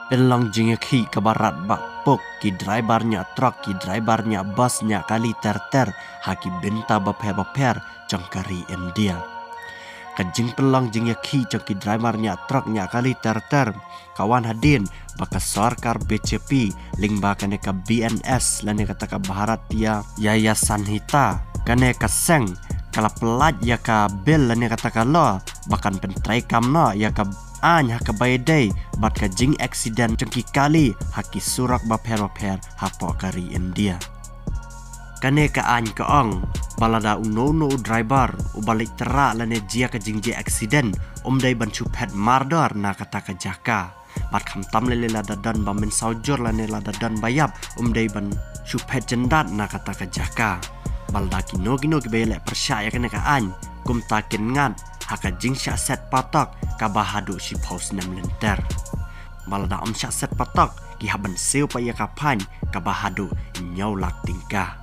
Pelong jingeki ke barat bakpok ki drivernya truk ki drivernya busnya kali ter haki benta baper cengkari India. Kajing pelong jingeki ki drivernya truknya kali ter kawan hadin baka sarkar BCP ling baka neka BNS lane kata ka Bharatiya Yayasan Hita kane ka seng kala pelaj ya ka bil lane kata ka lo bahkan pentrai kamno ya ka Anya haka bayday bat ka jing accident cengki kali haki surak baper hapok kari India. Kane ka any ka ong balada uno driver ubalik tera lane jia ka jing accident umday ban chupet mardar na kata ka jaka bat kham tam lele la dadan ba men saujur lane la dadan bayap umday ban chupet jendat na kata ka jaka balda kino ki bele persyaya kane ka any kum takin ngat haka jing syak set patok ka bahadu si paus nem lenter balada syak set patok ki haban seu pa ya kapan ka bahadu nyau lak tingka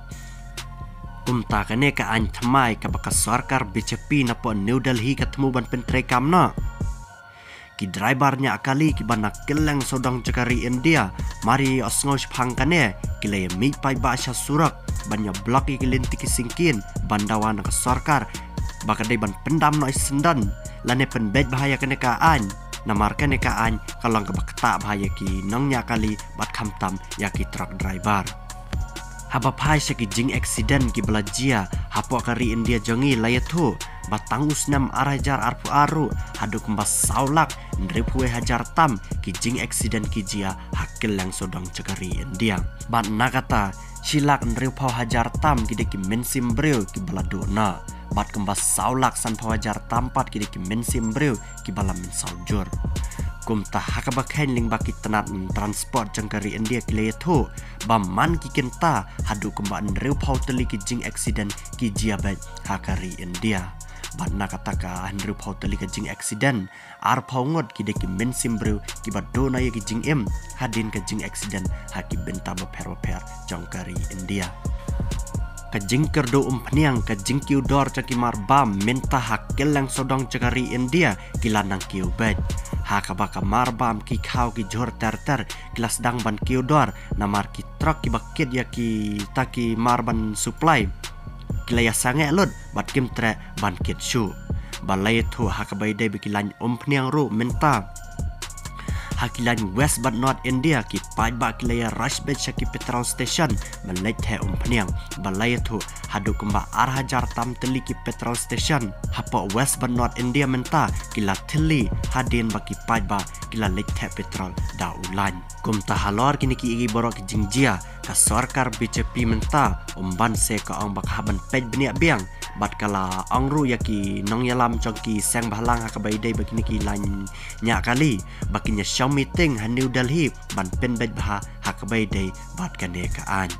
kumta kane ka an thamai ka baka sarkar BCP na po New Delhi ketemu ban pentre kamna ki drivernya akali ki bana keleng sodang cakari India mari osngau phang kane ki le mi pai ba sya surak banya blok ki linti ki singkin bandawan ka sarkar baka day ban pendam no sendan lane penbet bahaya kene kaan namar kene kaan kalang ka bakta bahaya ki nongnya kali bat khamtam ya ki truck driver haba phai se ki jing accident ki belajia hapo kari India jongi layathu batangus nam arajar arpu aru hadu kembas saulak ndripue hajar tam ki jing accident ki jia hakil lang sodang cakari India bat nakata silak ndripau hajar tam ki de ki mensim breu ki baladona bat kembas saulak san pawajar tampat kini ki mensim breu ki balam min saujur kum ta hakabakhen ling baki tenat transport jangkari India ki leto baman ki kenta hadu kumba ndreu pau teli ki jing accident ki jiabat hakari India bat nakataka ndreu pau teli ki jing accident ar pau ngot ki de ki mensim breu ki badona ye ki jing em hadin ki jing accident haki benta baper jangkari India kajing kerdo umpniang kajing kiudor cakimar bam minta hakil yang sodong cakari India kilanang kiubed hakabaka marbam ki kau ki jor ter kilas dang ban kiudor namar ki truk ki bakit ya ki taki marban supply kilaya sange lud bat kim tre ban kit shu balai tu hakabai dai bikilan umpniang ru minta hakilan West but not India ki pai ba kilaya rush bed shaki petrol station melek the umpniang balai tu hadu kumba arhajar tam teli ki petrol station hapo West but not India menta kila teli hadin baki pai ba kila lek the petrol da ulan kumta halor kini ki igi borok jingjia ka sarkar BCP menta umban se ka ong bak haban pej beniak biang bat kala angru yaki nong yalam chongki sang bahlang hakabai dai bakini ki lan nya kali bakinya Xiao meeting ha New Delhi ban pen bej bah hakabai dai bat kane ka an